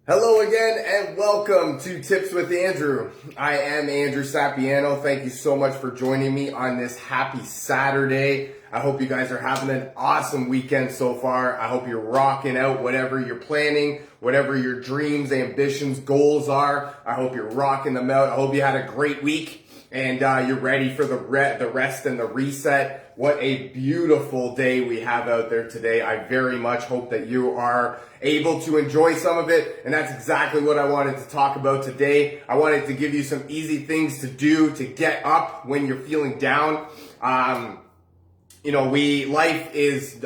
Hello again and welcome to Tips with Andrew. I am Andrew Sapiano. Thank you so much for joining me on this happy Saturday. I hope you guys are having an awesome weekend so far. I hope you're rocking out whatever you're planning, whatever your dreams, ambitions, goals are. I hope you're rocking them out. I hope you had a great week and you're ready for the rest and the reset. What a beautiful day we have out there today. I very much hope that you are able to enjoy some of it, and that's exactly what I wanted to talk about today. I wanted to give you some easy things to do to get up when you're feeling down. Life is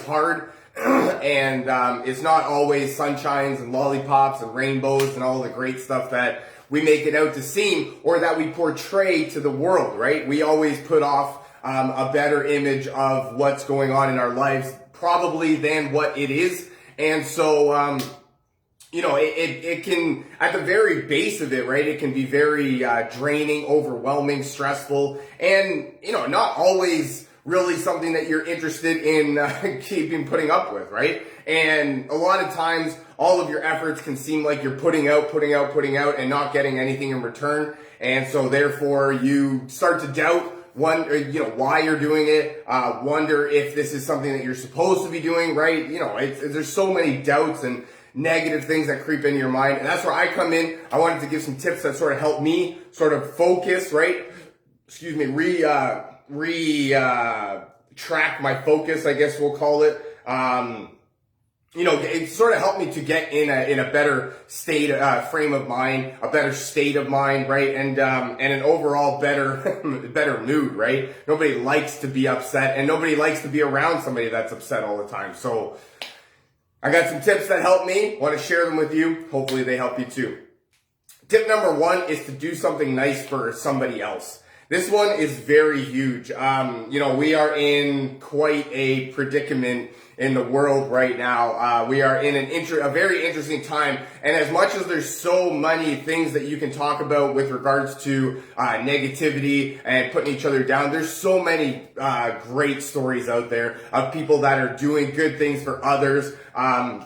hard, and it's not always sunshines and lollipops and rainbows and all the great stuff that we make it out to seem or that we portray to the world, right? We always put off a better image of what's going on in our lives probably than what it is. And so, it can, at the very base of it, right, it can be very draining, overwhelming, stressful, and, not always really something that you're interested in putting up with, right? And a lot of times, all of your efforts can seem like you're putting out, and not getting anything in return. And so therefore, you start to doubt why you're doing it, wonder if this is something that you're supposed to be doing, right? There's so many doubts and negative things that creep into your mind. And that's where I come in. I wanted to give some tips that sort of help me sort of focus, right? Track my focus, I guess we'll call it. It sort of helped me to get in a better state, frame of mind, a better state of mind, right? And an overall better mood, right? Nobody likes to be upset, and nobody likes to be around somebody that's upset all the time. So I got some tips that help me. Want to share them with you. Hopefully they help you too. Tip number one is to do something nice for somebody else. This one is very huge. We are in quite a predicament in the world right now. We are in a very interesting time. And as much as there's so many things that you can talk about with regards to negativity and putting each other down, there's so many great stories out there of people that are doing good things for others. I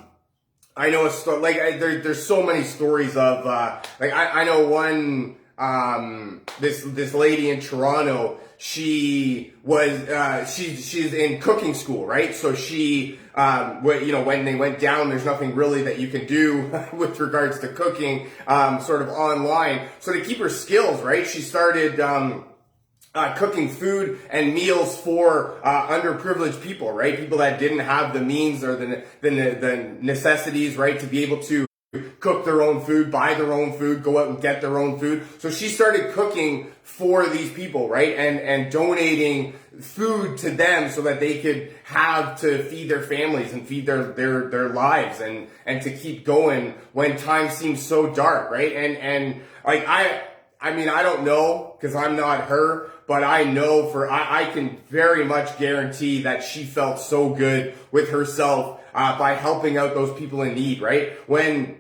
know there's so many stories of I know one. This lady in Toronto, she's in cooking school, right? So she, when they went down, there's nothing really that you can do with regards to cooking, sort of online. So to keep her skills, right? She started, cooking food and meals for underprivileged people, right? People that didn't have the means or the necessities, right, to be able to cook their own food, buy their own food, go out and get their own food. So she started cooking for these people, right? And donating food to them so that they could have to feed their families and feed their lives and to keep going when times seem so dark, right? And I don't know because I'm not her, but I know I can very much guarantee that she felt so good with herself by helping out those people in need, right? When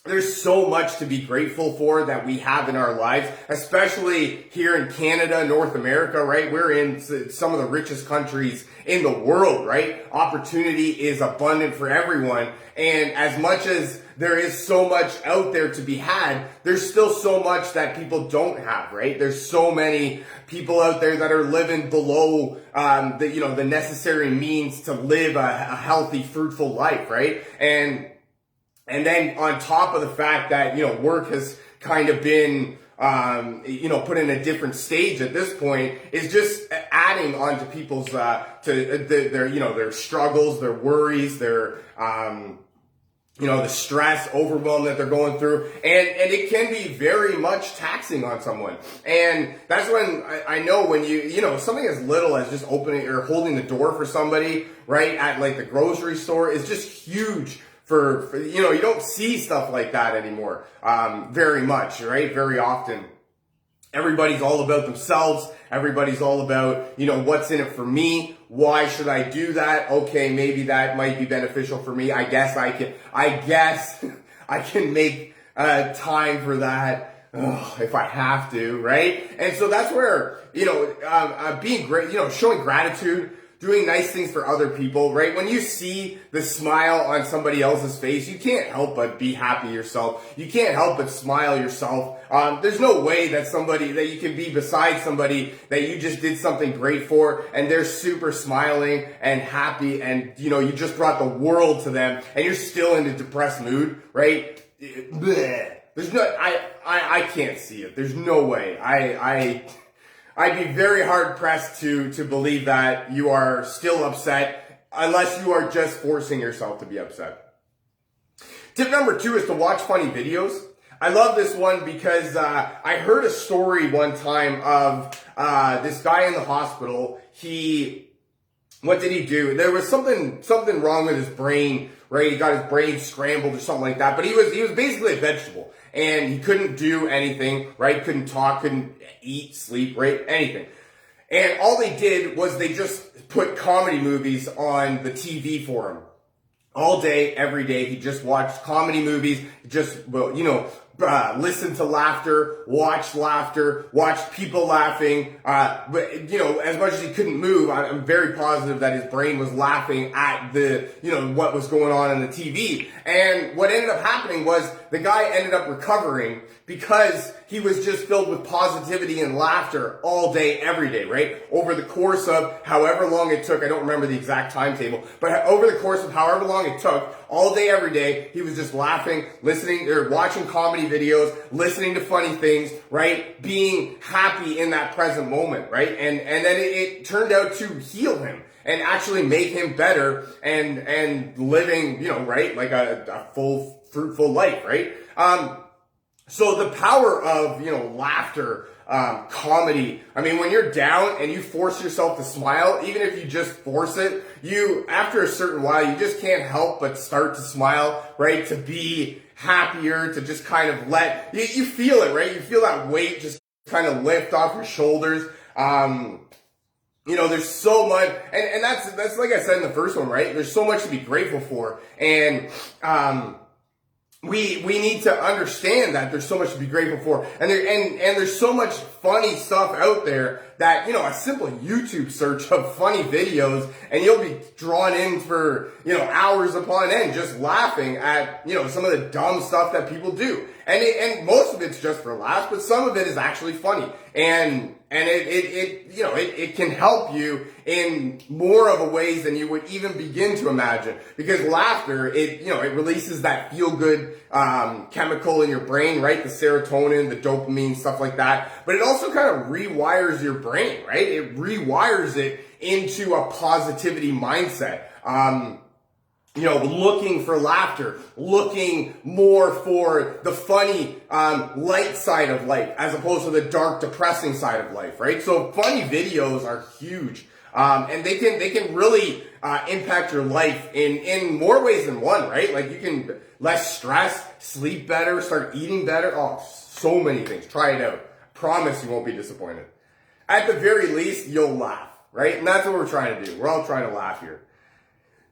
there's so much to be grateful for that we have in our lives, especially here in Canada, North America, right? We're in some of the richest countries in the world, right? Opportunity is abundant for everyone. And as much as there is so much out there to be had, there's still so much that people don't have, right? There's so many people out there that are living below the necessary means to live a healthy, fruitful life, right? And then on top of the fact that, work has kind of been, put in a different stage at this point, is just adding on to people's, their struggles, their worries, their, the stress, overwhelm that they're going through. And it can be very much taxing on someone. And that's when I know when something as little as just opening or holding the door for somebody, right, at like the grocery store is just huge. For you don't see stuff like that anymore, very much, right? Very often. Everybody's all about themselves. Everybody's all about, what's in it for me? Why should I do that? Okay, maybe that might be beneficial for me. I guess I can make time for that. If I have to, right? And so that's where, being great, showing gratitude doing nice things for other people, right? When you see the smile on somebody else's face, you can't help but be happy yourself. You can't help but smile yourself. There's no way that you can be beside somebody that you just did something great for, and they're super smiling and happy, and you just brought the world to them, and you're still in a depressed mood, right? Bleh. There's no, I can't see it. There's no way. I'd be very hard pressed to believe that you are still upset unless you are just forcing yourself to be upset. Tip number 2 is to watch funny videos. I love this one because I heard a story one time of this guy in the hospital. What did he do? There was something wrong with his brain, right? He got his brain scrambled or something like that. But he was basically a vegetable, and he couldn't do anything, right? Couldn't talk, couldn't eat, sleep, right? Anything. And all they did was they just put comedy movies on the TV for him. All day, every day, he just watched comedy movies, listen to laughter, watch people laughing. But, as much as he couldn't move, I'm very positive that his brain was laughing at what was going on the TV. And what ended up happening was the guy ended up recovering because he was just filled with positivity and laughter all day, every day, right? Over the course of however long it took, I don't remember the exact timetable, but over the course of however long it took, all day, every day, he was just laughing, listening, or watching comedy videos, listening to funny things, right? Being happy in that present moment, right? And then it turned out to heal him and actually make him better and living, right? Like a full, fruitful life, right? So the power of, laughter, comedy. I mean, when you're down and you force yourself to smile, even if you just force it, after a certain while, you just can't help but start to smile, right? To be happier, to just kind of you feel it, right? You feel that weight just kind of lift off your shoulders. There's so much, and that's like I said in the first one, right? There's so much to be grateful for. And, we need to understand that there's so much to be grateful for, and there's so much funny stuff out there that a simple YouTube search of funny videos, and you'll be drawn in for hours upon end just laughing at some of the dumb stuff that people do, and most of it's just for laughs, but some of it is actually funny, and it can help you in more of a ways than you would even begin to imagine, because laughter, it releases that feel good chemical in your brain, right? The serotonin, the dopamine, stuff like that. But it also kind of rewires your brain, right? It rewires it into a positivity mindset. Looking for laughter, looking more for the funny, light side of life, as opposed to the dark, depressing side of life, right? So funny videos are huge. And they can really, impact your life in more ways than one, right? Like you can less stress, sleep better, start eating better. Oh, so many things. Try it out. Promise you won't be disappointed. At the very least, you'll laugh, right? And that's what we're trying to do. We're all trying to laugh here.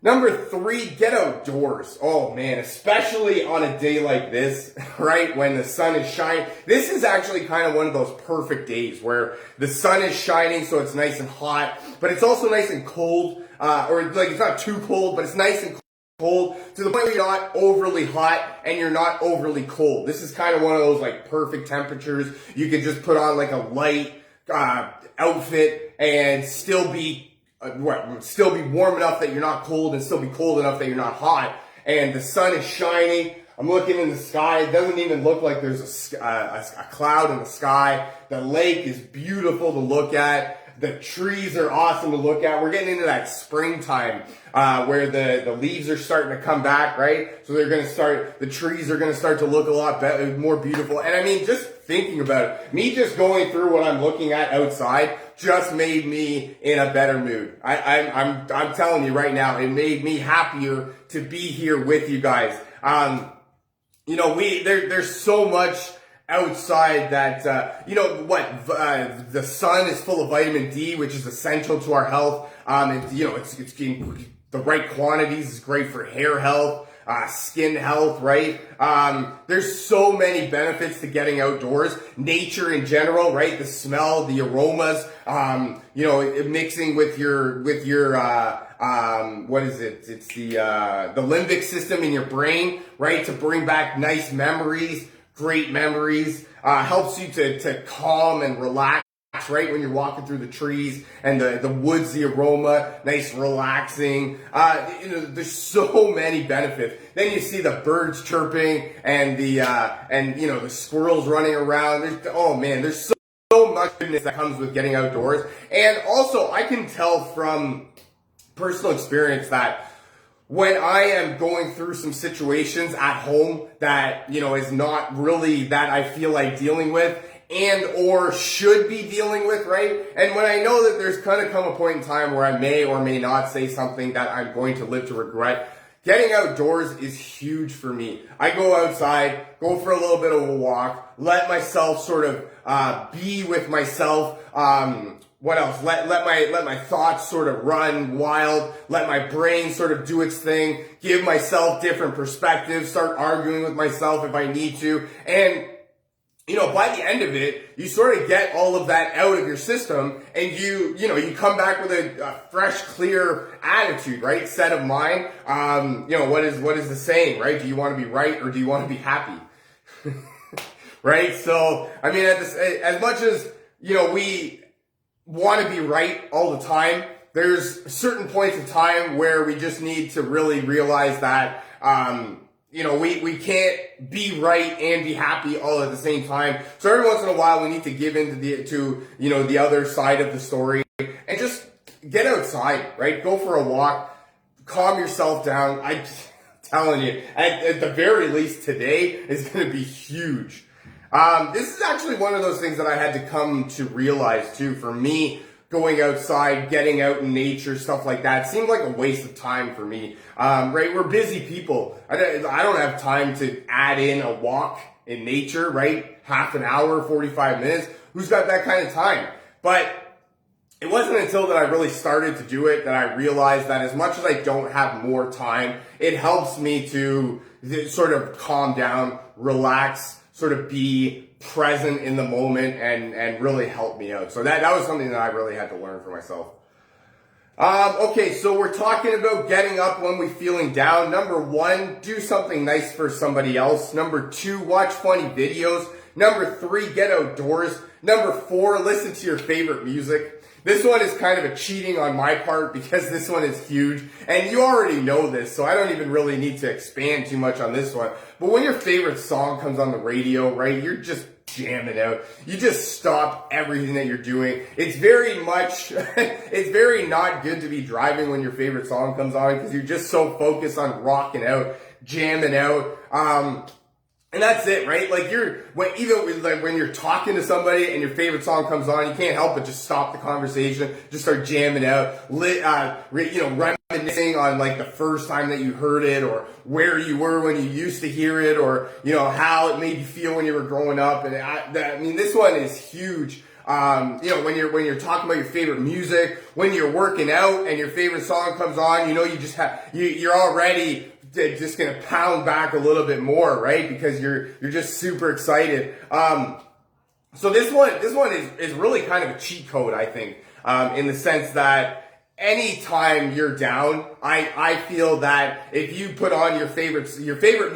Number 3, get outdoors. Oh man, especially on a day like this, right? When the sun is shining. This is actually kind of one of those perfect days where the sun is shining, so it's nice and hot, but it's also nice and cold, it's not too cold, but it's nice and cold to the point where you're not overly hot and you're not overly cold. This is kind of one of those perfect temperatures. You can just put on a light, outfit and still be warm enough that you're not cold and still be cold enough that you're not hot. And the sun is shining. I'm looking in the sky. It doesn't even look like there's a cloud in the sky. The lake is beautiful to look at. The trees are awesome to look at. We're getting into that springtime where the leaves are starting to come back, right? So the trees are going to start to look a lot better, more beautiful. And I mean, just thinking about it, me just going through what I'm looking at outside just made me in a better mood. I'm telling you right now, it made me happier to be here with you guys. There's so much outside that, the sun is full of vitamin D, which is essential to our health. It's getting the right quantities is great for hair health. skin health, right? There's so many benefits to getting outdoors. Nature in general, right? The smell, the aromas, mixing with your what is it? It's the limbic system in your brain, right? To bring back nice memories, great memories, helps you to calm and relax, right? When you're walking through the trees and the woods, the aroma, nice relaxing. There's so many benefits. Then you see the birds chirping and the squirrels running around. There's so much goodness that comes with getting outdoors. And also, I can tell from personal experience that when I am going through some situations at home that, is not really that I feel like dealing with and or should be dealing with, right? And when I know that there's going to come a point in time where I may or may not say something that I'm going to live to regret, getting outdoors is huge for me. I go outside, go for a little bit of a walk, let myself sort of be with myself. What else? Let my thoughts sort of run wild. Let my brain sort of do its thing. Give myself different perspectives. Start arguing with myself if I need to. And by the end of it, you sort of get all of that out of your system, and you come back with a fresh, clear attitude, right? Set of mind. What is the saying, right? Do you want to be right or do you want to be happy? Right? So, as much as, we want to be right all the time, there's certain points of time where we just need to really realize that, we can't be right and be happy all at the same time. So every once in a while, we need to give in to the other side of the story and just get outside, right? Go for a walk, calm yourself down. I'm telling you, at the very least today is going to be huge. This is actually one of those things that I had to come to realize too. For me, going outside, getting out in nature, stuff like that seemed like a waste of time for me. Right? We're busy people. I don't have time to add in a walk in nature, right? Half an hour, 45 minutes. Who's got that kind of time? But it wasn't until that I really started to do it that I realized that as much as I don't have more time, it helps me to sort of calm down, relax, sort of be present in the moment and really help me out. So that was something that I really had to learn for myself. Okay, so we're talking about getting up when we're feeling down. Number 1, do something nice for somebody else. Number 2, watch funny videos. Number 3, get outdoors. Number 4, listen to your favorite music. This one is kind of a cheating on my part because this one is huge. And you already know this, so I don't even really need to expand too much on this one. But when your favorite song comes on the radio, right, you're just jamming out. You just stop everything that you're doing. It's very not good to be driving when your favorite song comes on because you're just so focused on rocking out, jamming out. And that's it, right? Like when you're talking to somebody and your favorite song comes on, you can't help but just stop the conversation, just start jamming out, reminiscing on like the first time that you heard it, or where you were when you used to hear it, or how it made you feel when you were growing up. And this one is huge. When you're talking about your favorite music, when you're working out and your favorite song comes on, you're already just going to pound back a little bit more, right? Because you're just super excited. So this one is really kind of a cheat code, I think, in the sense that anytime you're down, I feel that if you put on your favorite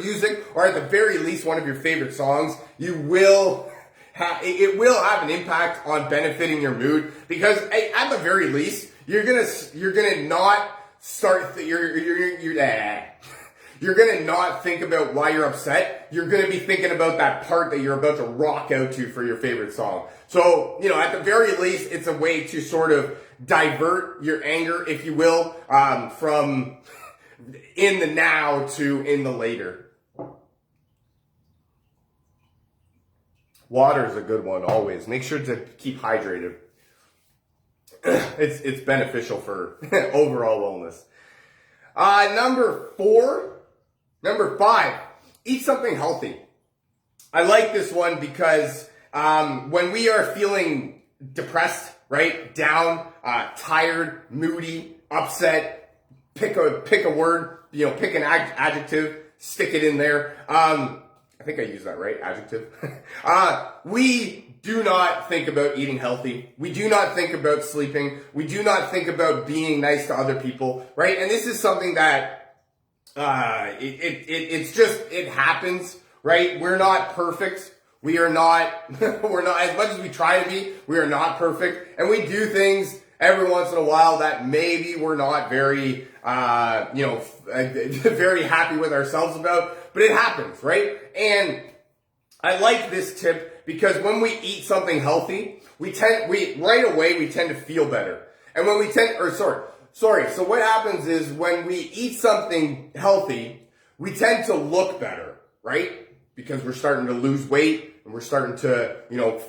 music, or at the very least one of your favorite songs, it will have an impact on benefiting your mood, because at the very least, you're gonna not start, you're going to not think about why you're upset. You're going to be thinking about that part that you're about to rock out to for your favorite song. So, at the very least, it's a way to sort of divert your anger, if you will, from in the now to in the later. Water is a good one, always. Make sure to keep hydrated. It's beneficial for overall wellness. Number 5, eat something healthy. I like this one because when we are feeling depressed, right, down, tired, moody, upset, pick a word, pick an adjective, stick it in there. I think I used that right, adjective. We do not think about eating healthy. We do not think about sleeping. We do not think about being nice to other people, right? And this is something that, it happens, right? We're not perfect. We are not, we're not, as much as we try to be, we are not perfect. And we do things every once in a while that maybe we're not very, very happy with ourselves about, but it happens, right? And I like this tip because when we eat something healthy, right away we tend to feel better. And when so what happens is when we eat something healthy, we tend to look better, right? Because we're starting to lose weight and we're starting to,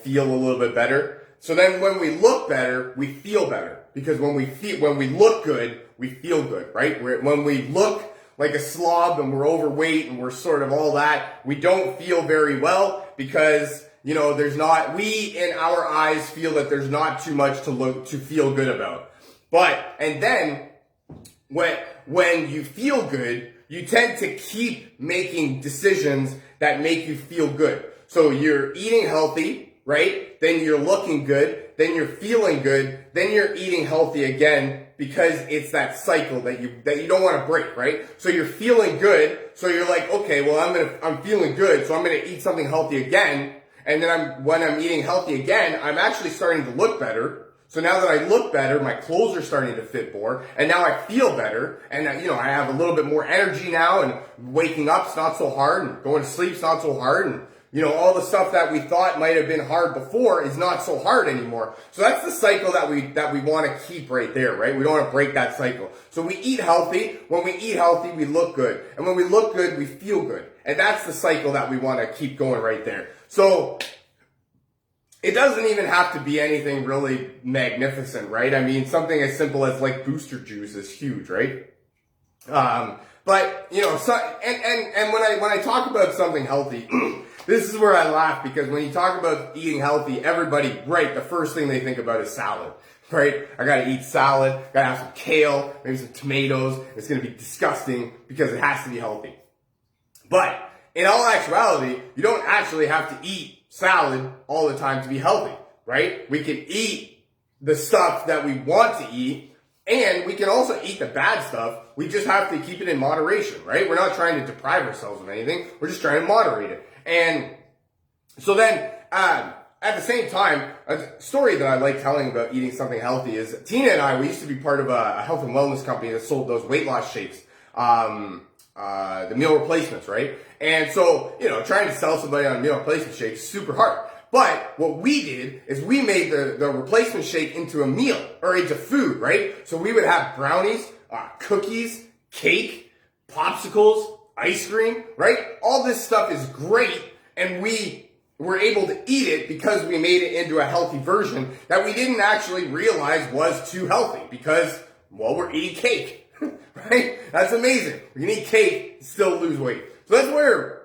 feel a little bit better. So then when we look better, we feel better. Because when we look good, we feel good, right? When we look like a slob and we're overweight and we're sort of all that, we don't feel very well because, we in our eyes feel that there's not too much to feel good about. And then when you feel good, you tend to keep making decisions that make you feel good. So you're eating healthy, right? Then you're looking good, then you're feeling good, then you're eating healthy again because it's that cycle that you don't want to break, right? So you're feeling good, so you're like, okay, well I'm feeling good, so I'm gonna eat something healthy again, and then when I'm eating healthy again, I'm actually starting to look better. So now that I look better, my clothes are starting to fit more, and now I feel better, and I have a little bit more energy now, and waking up's not so hard, and going to sleep's not so hard, and all the stuff that we thought might have been hard before is not so hard anymore. So that's the cycle that we want to keep right there, right? We don't want to break that cycle. So we eat healthy. When we eat healthy, we look good. And when we look good, we feel good. And that's the cycle that we want to keep going right there. So it doesn't even have to be anything really magnificent, right? I mean, something as simple as like booster juice is huge, right? And when I talk about something healthy, this is where I laugh because when you talk about eating healthy, everybody, right, the first thing they think about is salad, right? I gotta eat salad, gotta have some kale, maybe some tomatoes. It's gonna be disgusting because it has to be healthy. But in all actuality, you don't actually have to eat salad all the time to be healthy, right? We can eat the stuff that we want to eat, and we can also eat the bad stuff. We just have to keep it in moderation, right? We're not trying to deprive ourselves of anything. We're just trying to moderate it. And so then, at the same time, a story that I like telling about eating something healthy is Tina and I, we used to be part of a health and wellness company that sold those weight loss shakes, the meal replacements, right? And so, trying to sell somebody on a meal replacement shake is super hard. But what we did is we made the replacement shake into a meal or into food, right? So we would have brownies, cookies, cake, popsicles, ice cream, right? All this stuff is great, and we were able to eat it because we made it into a healthy version that we didn't actually realize was too healthy because, well, we're eating cake, right? That's amazing. We can eat cake and still lose weight. So that's where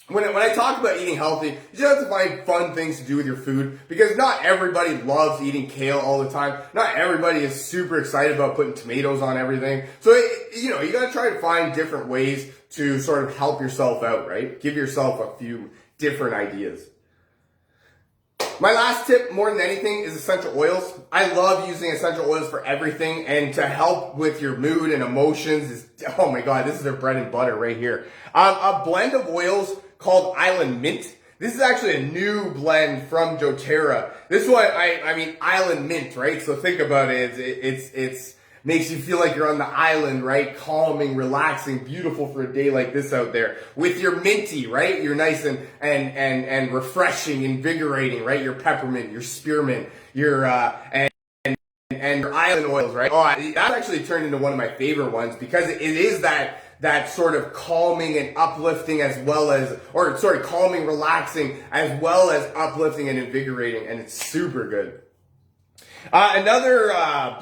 when I talk about eating healthy, you just have to find fun things to do with your food because not everybody loves eating kale all the time. Not everybody is super excited about putting tomatoes on everything. So, you gotta try to find different ways to sort of help yourself out, right? Give yourself a few different ideas. My last tip, more than anything, is essential oils. I love using essential oils for everything, and to help with your mood and emotions is, oh my God, this is their bread and butter right here. A blend of oils called Island Mint. This is actually a new blend from doTERRA. This one, I mean, Island Mint, right? So think about it. It's makes you feel like you're on the island, right? Calming, relaxing, beautiful for a day like this out there. With your minty, right? You're nice and refreshing, invigorating, right? Your peppermint, your spearmint, your and your island oils, right? Oh, that actually turned into one of my favorite ones because it is that sort of calming and uplifting as well as, calming, relaxing as well as uplifting and invigorating, and it's super good. Another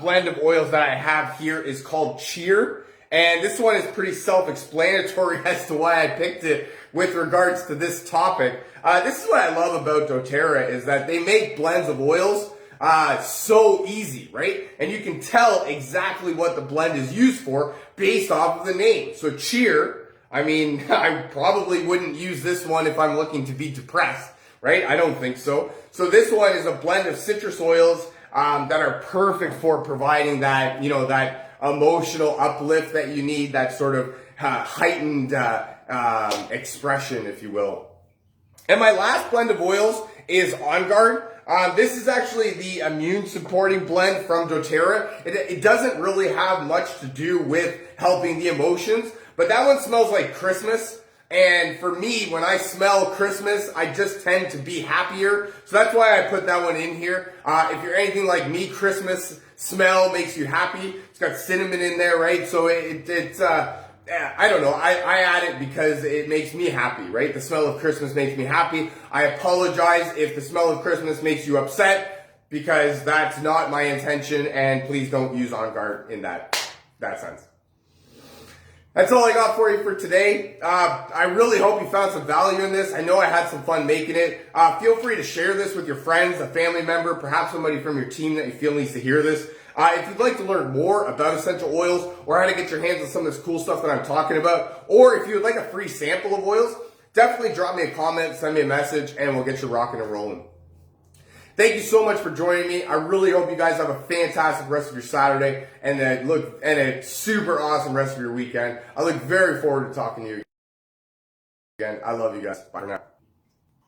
blend of oils that I have here is called Cheer, and this one is pretty self-explanatory as to why I picked it with regards to this topic. This is what I love about doTERRA is that they make blends of oils so easy, right? And you can tell exactly what the blend is used for based off of the name. So Cheer I mean, I probably wouldn't use this one if I'm looking to be depressed, right? I don't think so. So this one is a blend of citrus oils that are perfect for providing that, that emotional uplift that you need, that sort of heightened expression, if you will. And my last blend of oils is Onguard. This is actually the immune supporting blend from doTERRA. It doesn't really have much to do with helping the emotions, but that one smells like Christmas. And for me, when I smell Christmas, I just tend to be happier. So that's why I put that one in here. If you're anything like me, Christmas smell makes you happy. It's got cinnamon in there, right? So it's I don't know. I add it because it makes me happy, right? The smell of Christmas makes me happy. I apologize if the smell of Christmas makes you upset, because that's not my intention, and please don't use Onguard in that sense. That's all I got for you for today. I really hope you found some value in this. I know I had some fun making it. Feel free to share this with your friends, a family member, perhaps somebody from your team that you feel needs to hear this. If you'd like to learn more about essential oils, or how to get your hands on some of this cool stuff that I'm talking about, or if you would like a free sample of oils, definitely drop me a comment, send me a message, and we'll get you rocking and rolling. Thank you so much for joining me. I really hope you guys have a fantastic rest of your Saturday and a super awesome rest of your weekend. I look very forward to talking to you again. I love you guys. Bye for now.